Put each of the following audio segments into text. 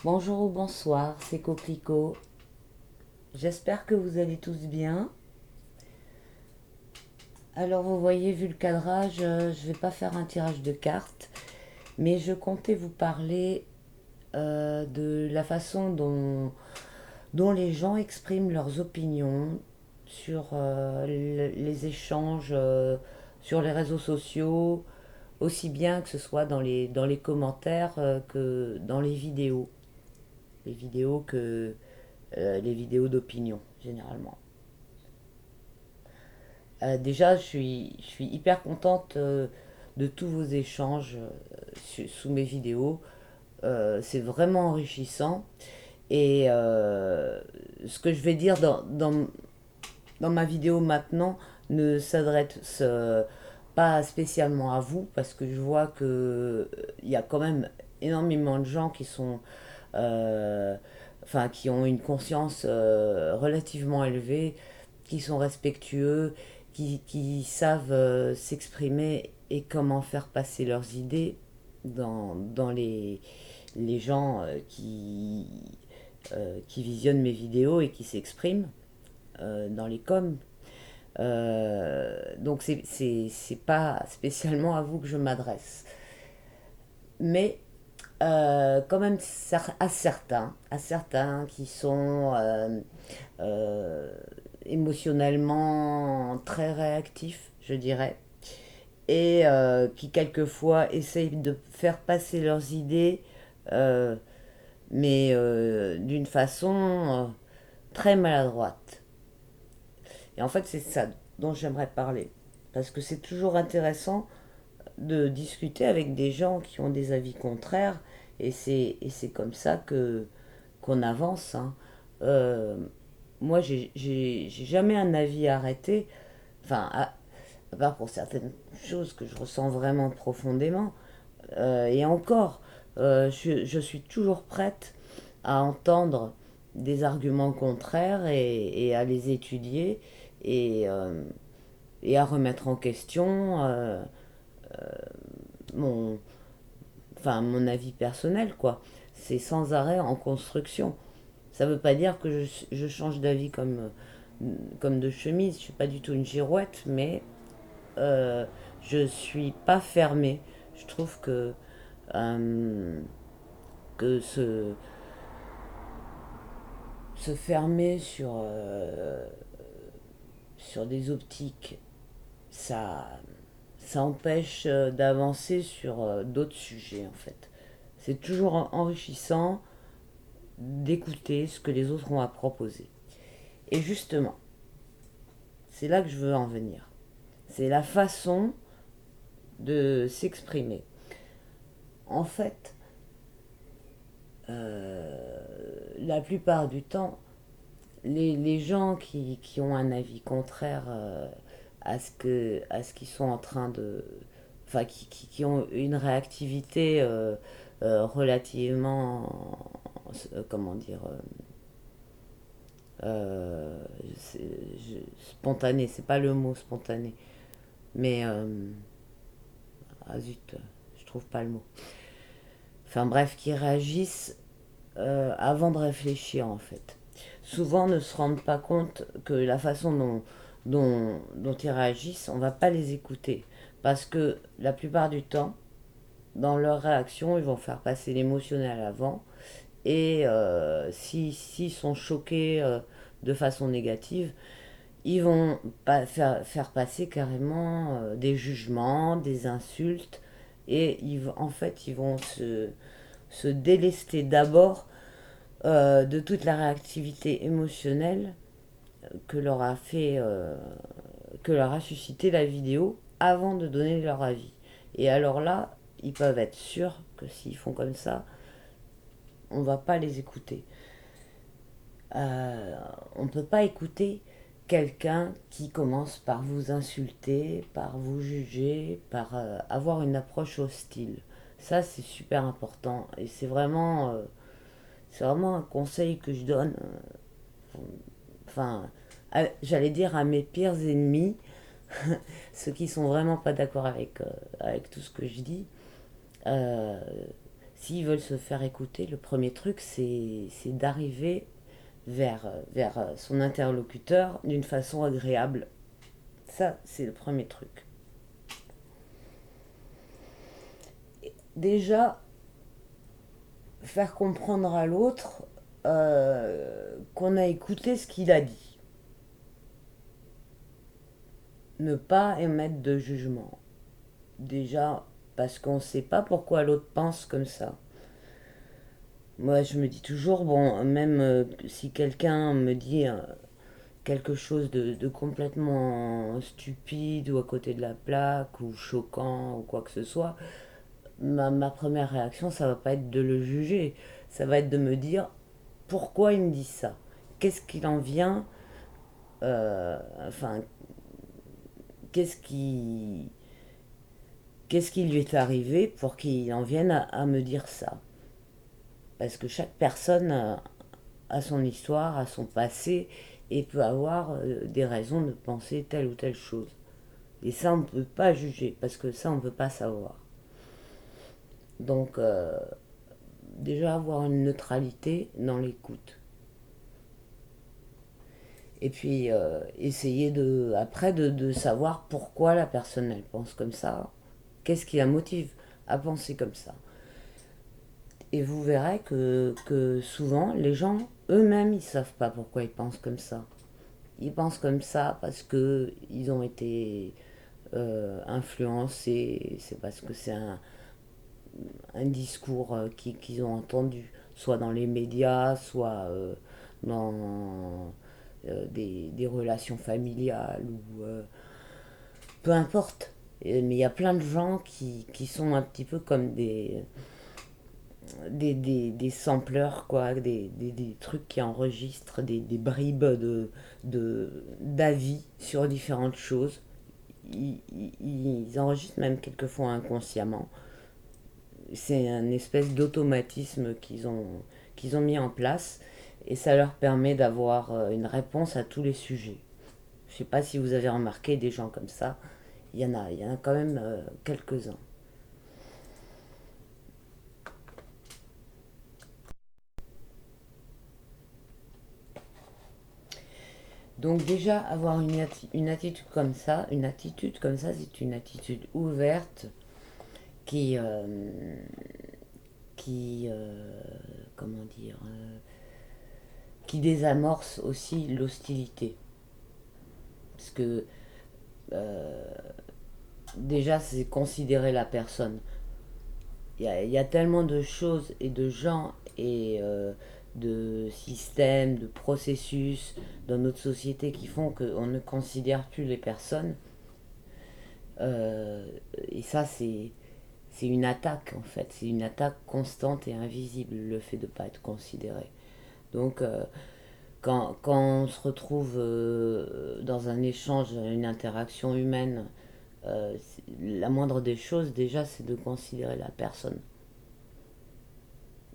Bonjour ou bonsoir, c'est Coquelicot. J'espère que vous allez tous bien. Alors vous voyez, vu le cadrage, je vais pas faire un tirage de cartes, mais je comptais vous parler de la façon dont les gens expriment leurs opinions sur les échanges sur les réseaux sociaux, aussi bien que ce soit dans les commentaires que dans les vidéos. Les vidéos que les vidéos d'opinion, généralement. Déjà, je suis hyper contente de tous vos échanges sous mes vidéos. C'est vraiment enrichissant. Et ce que je vais dire dans ma vidéo maintenant ne s'adresse pas spécialement à vous, parce que je vois que il y a quand même énormément de gens qui sont euh, enfin qui ont une conscience relativement élevée, qui sont respectueux, qui savent s'exprimer et comment faire passer leurs idées dans les gens qui visionnent mes vidéos et qui s'expriment dans les coms. Donc c'est pas spécialement à vous que je m'adresse. Mais quand même à certains qui sont euh, émotionnellement très réactifs, je dirais, et qui quelquefois essayent de faire passer leurs idées, euh, mais d'une façon très maladroite. Et en fait, c'est ça dont j'aimerais parler. Parce que c'est toujours intéressant de discuter avec des gens qui ont des avis contraires, et c'est comme ça qu'on avance, hein. Euh, Moi, j'ai jamais un avis arrêté, enfin, à part pour certaines choses que je ressens vraiment profondément. Et encore, je suis toujours prête à entendre des arguments contraires et à les étudier et, euh, et à remettre en question mon, mon avis personnel, quoi. C'est sans arrêt en construction. Ça veut pas dire que je change d'avis comme de chemise. Je suis pas du tout une girouette, mais je suis pas fermée. Je trouve euh, que se fermer sur des optiques, ça, ça empêche d'avancer sur d'autres sujets, en fait. C'est toujours enrichissant d'écouter ce que les autres ont à proposer. Et justement, c'est là que je veux en venir. C'est la façon de s'exprimer. En fait, la plupart du temps, les gens qui ont un avis contraire à ce qu'ils sont en train de... Enfin, qui ont une réactivité relativement... comment dire euh, spontanée, c'est pas le mot spontané. Mais... ah zut, je trouve pas le mot. Enfin bref, qui réagissent avant de réfléchir, en fait. Souvent ne se rendent pas compte que la façon dont ils réagissent, on va pas les écouter. Parce que la plupart du temps, dans leur réaction, ils vont faire passer l'émotionnel avant. Et s'ils sont choqués de façon négative, ils vont pas faire passer carrément des jugements, des insultes. Et en fait, ils vont se délester d'abord de toute la réactivité émotionnelle que leur a fait, que leur a suscité la vidéo avant de donner leur avis. Et alors là, ils peuvent être sûrs que s'ils font comme ça, on va pas les écouter. Euh, on ne peut pas écouter quelqu'un qui commence par vous insulter, par vous juger, par avoir une approche hostile. Ça, c'est super important. Et c'est vraiment un conseil que je donne, enfin, j'allais dire à mes pires ennemis, ceux qui sont vraiment pas d'accord avec tout ce que je dis. Euh, s'ils veulent se faire écouter, le premier truc, c'est d'arriver vers son interlocuteur d'une façon agréable. Ça, c'est le premier truc. Déjà, faire comprendre à l'autre qu'on a écouté ce qu'il a dit. Ne pas émettre de jugement. Déjà, parce qu'on ne sait pas pourquoi l'autre pense comme ça. Moi, je me dis toujours, bon, même si quelqu'un me dit quelque chose de complètement stupide ou à côté de la plaque ou choquant ou quoi que ce soit, ma première réaction, ça va pas être de le juger. Ça va être de me dire pourquoi il me dit ça. Qu'est-ce qu'il en vient enfin, qu'est-ce qui, qu'est-ce qui lui est arrivé pour qu'il en vienne à me dire ça. Parce que chaque personne a son histoire, a son passé et peut avoir des raisons de penser telle ou telle chose. Et ça, on ne peut pas juger parce que ça, on ne peut pas savoir. Donc, déjà avoir une neutralité dans l'écoute. Et puis, essayer après de savoir pourquoi la personne, elle pense comme ça. Qu'est-ce qui la motive à penser comme ça. Et vous verrez que souvent, les gens eux-mêmes, ils ne savent pas pourquoi ils pensent comme ça. Ils pensent comme ça parce que ils ont été influencés, c'est parce que c'est un discours qu'ils ont entendu, soit dans les médias, soit dans des relations familiales, ou peu importe. Mais il y a plein de gens qui sont un petit peu comme des sampleurs, quoi, des trucs qui enregistrent des bribes d'avis sur différentes choses. Ils enregistrent même quelquefois inconsciemment. C'est une espèce d'automatisme qu'ils ont mis en place et ça leur permet d'avoir une réponse à tous les sujets. Je ne sais pas si vous avez remarqué des gens comme ça. Il y en a quand même quelques-uns. Donc déjà, avoir une attitude comme ça, c'est une attitude ouverte qui, qui comment dire, qui désamorce aussi l'hostilité. Parce que euh, déjà, c'est considérer la personne. Il y a tellement de choses et de gens et de systèmes, de processus dans notre société qui font qu'on ne considère plus les personnes. Euh, et ça, c'est une attaque en fait. C'est une attaque constante et invisible, le fait de ne pas être considéré. Donc, quand on se retrouve dans un échange, une interaction humaine, la moindre des choses, déjà, c'est de considérer la personne.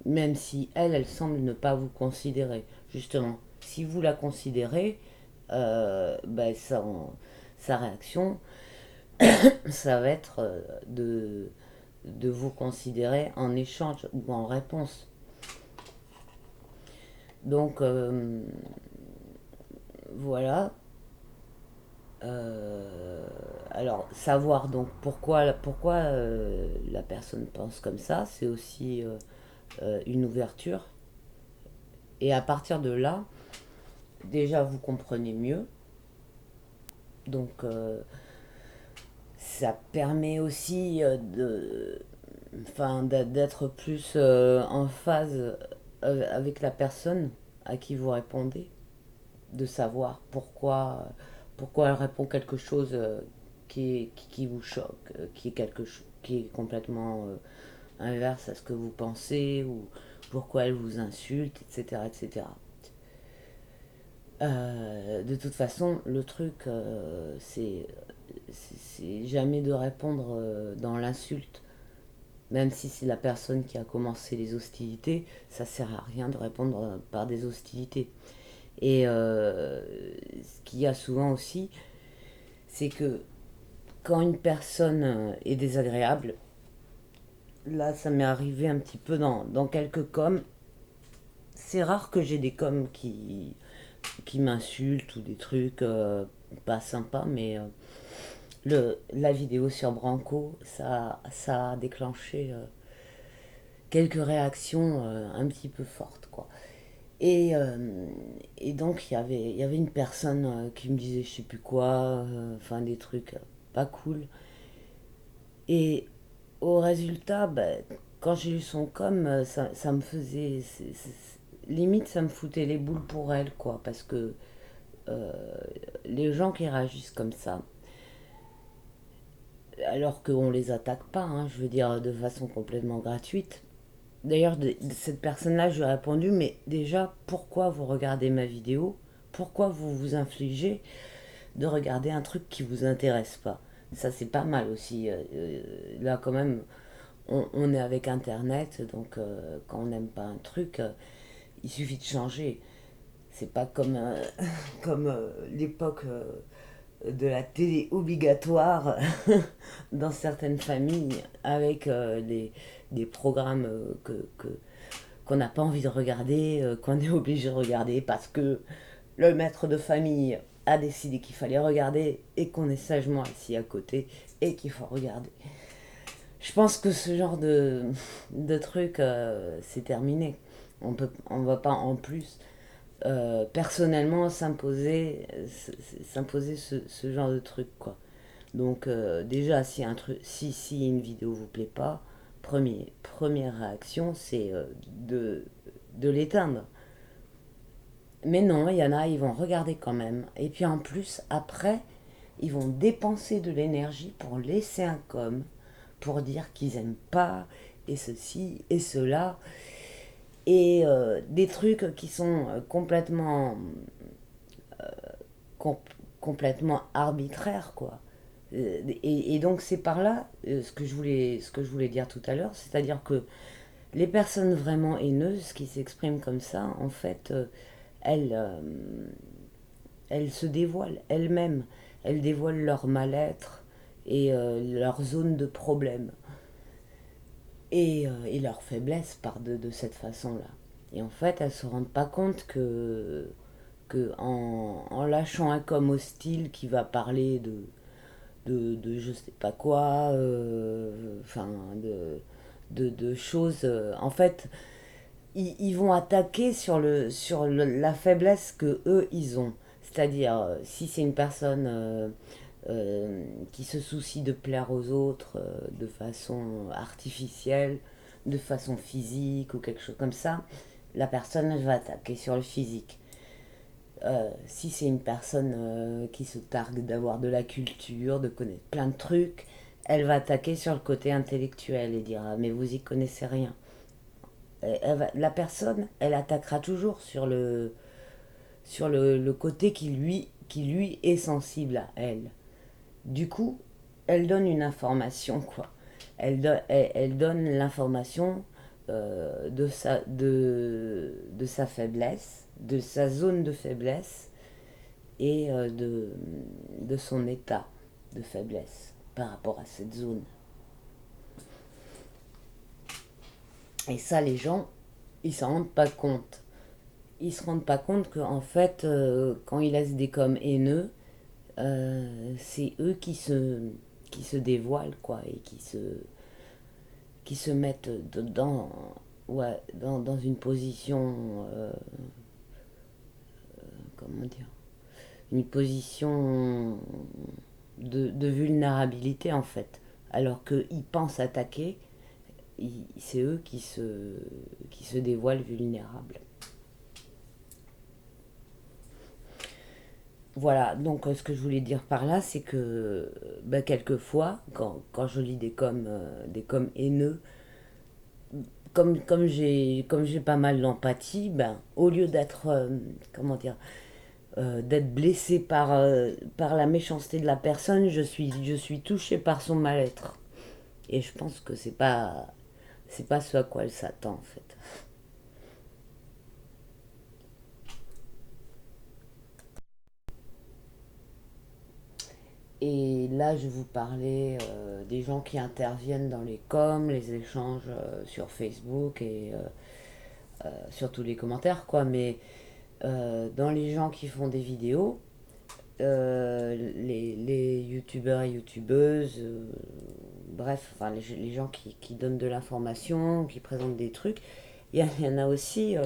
Même si elle semble ne pas vous considérer. Justement, si vous la considérez, ben, sa réaction, ça va être de vous considérer en échange ou en réponse. Donc, voilà. Alors, savoir donc pourquoi la personne pense comme ça, c'est aussi une ouverture. Et à partir de là, déjà vous comprenez mieux. Donc, ça permet aussi d'être plus en phase avec la personne à qui vous répondez, de savoir pourquoi elle répond quelque chose qui vous choque, qui est complètement inverse à ce que vous pensez, ou pourquoi elle vous insulte, etc. etc. De toute façon, le truc, c'est jamais de répondre dans l'insulte. Même si c'est la personne qui a commencé les hostilités, ça sert à rien de répondre par des hostilités. Et ce qu'il y a souvent aussi, c'est que quand une personne est désagréable, Là, ça m'est arrivé un petit peu dans quelques coms. C'est rare que j'ai des coms qui m'insultent ou des trucs pas sympas, mais la vidéo sur Branco, ça a déclenché quelques réactions un petit peu fortes, quoi. Et, euh, et donc, il y avait une personne qui me disait je sais plus quoi, enfin des trucs pas cool. Et au résultat, ben, quand j'ai lu son com, ça me faisait. Limite, ça me foutait les boules pour elle, quoi. Parce que euh, les gens qui réagissent comme ça, alors qu'on les attaque pas, hein, je veux dire, de façon complètement gratuite. D'ailleurs, de cette personne-là, je lui ai répondu, mais déjà, pourquoi vous regardez ma vidéo? Pourquoi vous vous infligez de regarder un truc qui vous intéresse pas? Ça, c'est pas mal aussi. Là, quand même, on est avec Internet, donc quand on n'aime pas un truc, il suffit de changer. C'est pas comme, comme l'époque de la télé obligatoire dans certaines familles avec des programmes qu'on n'a pas envie de regarder, qu'on est obligé de regarder parce que le maître de famille a décidé qu'il fallait regarder et qu'on est sagement assis à côté et qu'il faut regarder. Je pense que ce genre de truc, c'est terminé. On va pas en plus personnellement s'imposer ce genre de truc, quoi. Donc déjà, si une vidéo vous plaît pas, première réaction, c'est de l'éteindre. Mais non, il y en a, ils vont regarder quand même. Et puis en plus, après, ils vont dépenser de l'énergie pour laisser un com, pour dire qu'ils aiment pas, et ceci, et cela. Et des trucs qui sont com- complètement arbitraires, quoi. Et donc c'est par là ce que je voulais dire tout à l'heure, c'est-à-dire que les personnes vraiment haineuses qui s'expriment comme ça, en fait, elles, elles se dévoilent elles-mêmes, elles dévoilent leur mal-être et leur zone de problème et leur faiblesse de cette façon-là. Et en fait, elles se rendent pas compte que en lâchant un com hostile qui va parler de je sais pas quoi, enfin de choses. En fait, ils vont attaquer la faiblesse que eux ils ont. C'est-à-dire, si c'est une personne qui se soucie de plaire aux autres de façon artificielle, de façon physique ou quelque chose comme ça, la personne elle va attaquer sur le physique. Si c'est une personne qui se targue d'avoir de la culture, de connaître plein de trucs, elle va attaquer sur le côté intellectuel et dira mais vous y connaissez rien. La personne, elle attaquera toujours sur le côté qui lui est sensible à elle. Du coup, elle donne une information, quoi. Elle donne l'information de sa faiblesse, de sa zone de faiblesse et de son état de faiblesse par rapport à cette zone. Et ça, les gens, ils s'en rendent pas compte. Ils se rendent pas compte qu'en fait, quand ils laissent des coms haineux, c'est eux qui se dévoilent, quoi, et qui se mettent dans une position, comment dire, une position de vulnérabilité, en fait. Alors qu'ils pensent attaquer, c'est eux qui se dévoilent vulnérables. Voilà, donc ce que je voulais dire par là, c'est que bah, quelquefois, quand je lis des coms haineux, comme j'ai pas mal d'empathie, ben, au lieu d'être, comment dire, d'être blessé par la méchanceté de la personne, je suis touchée par son mal-être. Et je pense que c'est pas ce à quoi elle s'attend, en fait. Et là, je vous parlais des gens qui interviennent dans les coms, les échanges sur Facebook et sur tous les commentaires, quoi. Mais dans les gens qui font des vidéos, les youtubeurs et youtubeuses, bref, enfin, les gens qui donnent de l'information, qui présentent des trucs, y en a aussi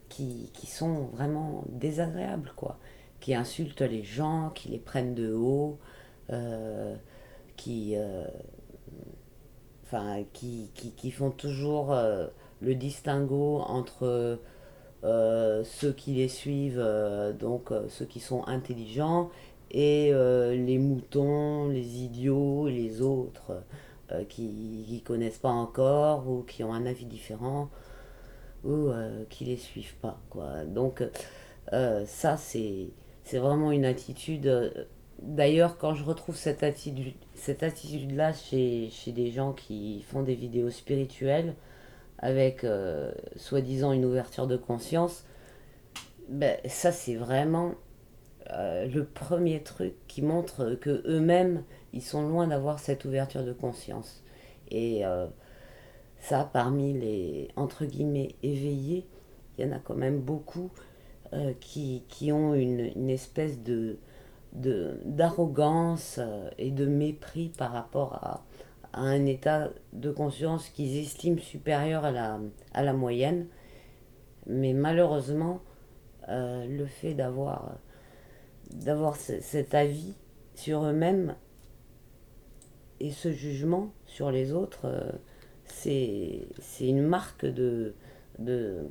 qui sont vraiment désagréables, quoi. Qui insultent les gens, qui les prennent de haut, euh, qui, euh, enfin, qui font toujours le distinguo entre ceux qui les suivent, donc ceux qui sont intelligents, et les moutons, les idiots, les autres qui connaissent pas encore ou qui ont un avis différent ou qui les suivent pas, quoi. Donc ça, c'est vraiment une attitude. D'ailleurs, quand je retrouve cette attitude-là chez des gens qui font des vidéos spirituelles avec soi-disant une ouverture de conscience, ben, ça c'est vraiment le premier truc qui montre que eux-mêmes ils sont loin d'avoir cette ouverture de conscience. Et ça, parmi les entre guillemets éveillés, il y en a quand même beaucoup qui ont une espèce d'arrogance et de mépris par rapport à un état de conscience qu'ils estiment supérieur à la moyenne. Mais malheureusement, le fait d'avoir cet avis sur eux-mêmes et ce jugement sur les autres, c'est une marque de, de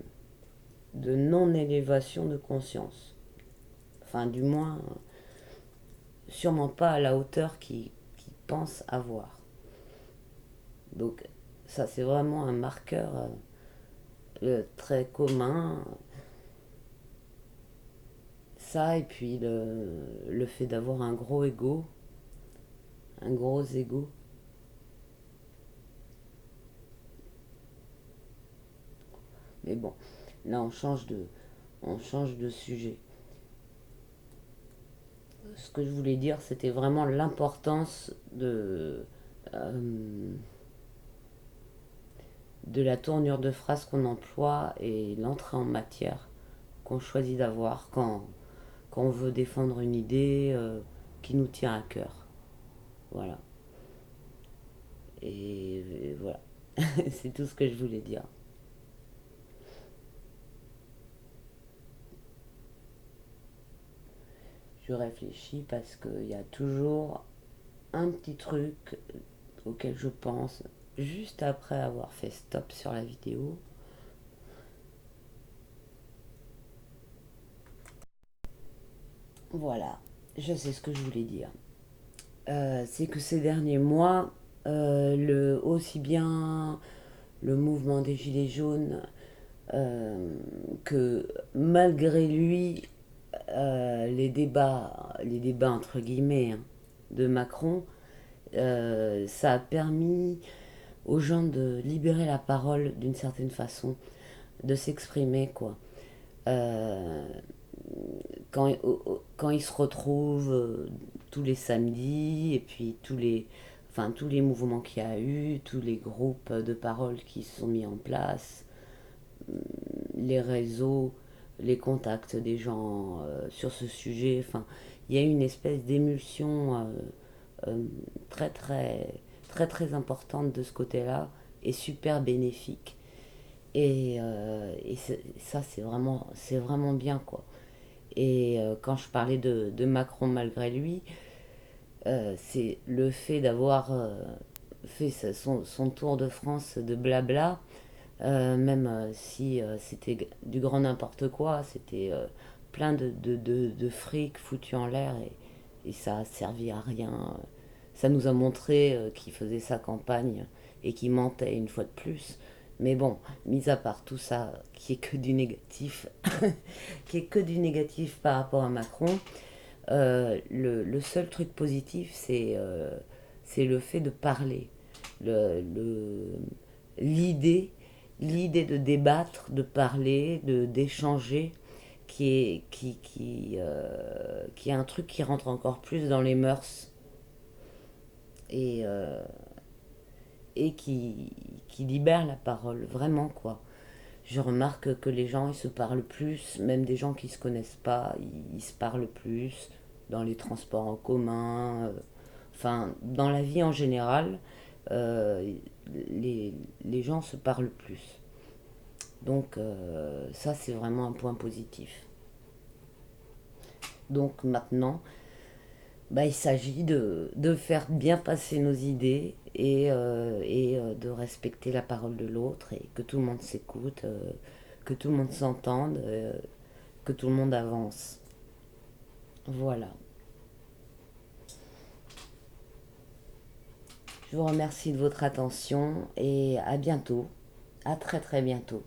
non-élévation de conscience. Enfin, du moins, sûrement pas à la hauteur qu'ils pensent avoir. Donc, ça, c'est vraiment un marqueur très commun. Ça, et puis le fait d'avoir un gros ego, un gros ego. Mais bon, là, on change de sujet. Ce que je voulais dire, c'était vraiment l'importance euh, de la tournure de phrase qu'on emploie et l'entrée en matière qu'on choisit d'avoir quand on veut défendre une idée qui nous tient à cœur. Voilà. Et voilà. C'est tout ce que je voulais dire. Je réfléchis parce qu'il y a toujours un petit truc auquel je pense juste après avoir fait stop sur la vidéo. Voilà, je sais ce que je voulais dire. C'est que ces derniers mois, aussi bien le mouvement des Gilets jaunes que malgré lui, les débats entre guillemets hein, de Macron, ça a permis aux gens de libérer la parole d'une certaine façon, de s'exprimer quoi. Euh, quand ils se retrouvent tous les samedis et puis tous les mouvements qu'il y a eu, tous les groupes de parole qui se sont mis en place, les réseaux, les contacts des gens sur ce sujet, enfin, il y a eu une espèce d'émulsion euh, très très importante de ce côté-là et super bénéfique. Et ça, c'est vraiment bien, quoi. Et quand je parlais de Macron malgré lui, c'est le fait d'avoir fait son tour de France de blabla, même si c'était du grand n'importe quoi, c'était plein de fric foutu en l'air et ça a servi à rien. Ça nous a montré qu'il faisait sa campagne et qu'il mentait une fois de plus. Mais bon, mis à part tout ça, qui est que du négatif, qui est que du négatif par rapport à Macron, le seul truc positif, c'est le fait de parler. Le, le- l'idée, l'idée de débattre, de parler, d'échanger, qui est un truc qui rentre encore plus dans les mœurs. et, et qui libère la parole, vraiment quoi. Je remarque que les gens ils se parlent plus, même des gens qui ne se connaissent pas, ils se parlent plus dans les transports en commun, enfin dans la vie en général, euh, les gens se parlent plus. Donc ça c'est vraiment un point positif. Donc maintenant, bah, il s'agit de faire bien passer nos idées et de respecter la parole de l'autre et que tout le monde s'écoute, que tout le monde s'entende, que tout le monde avance. Voilà. Je vous remercie de votre attention et à bientôt. À très très bientôt.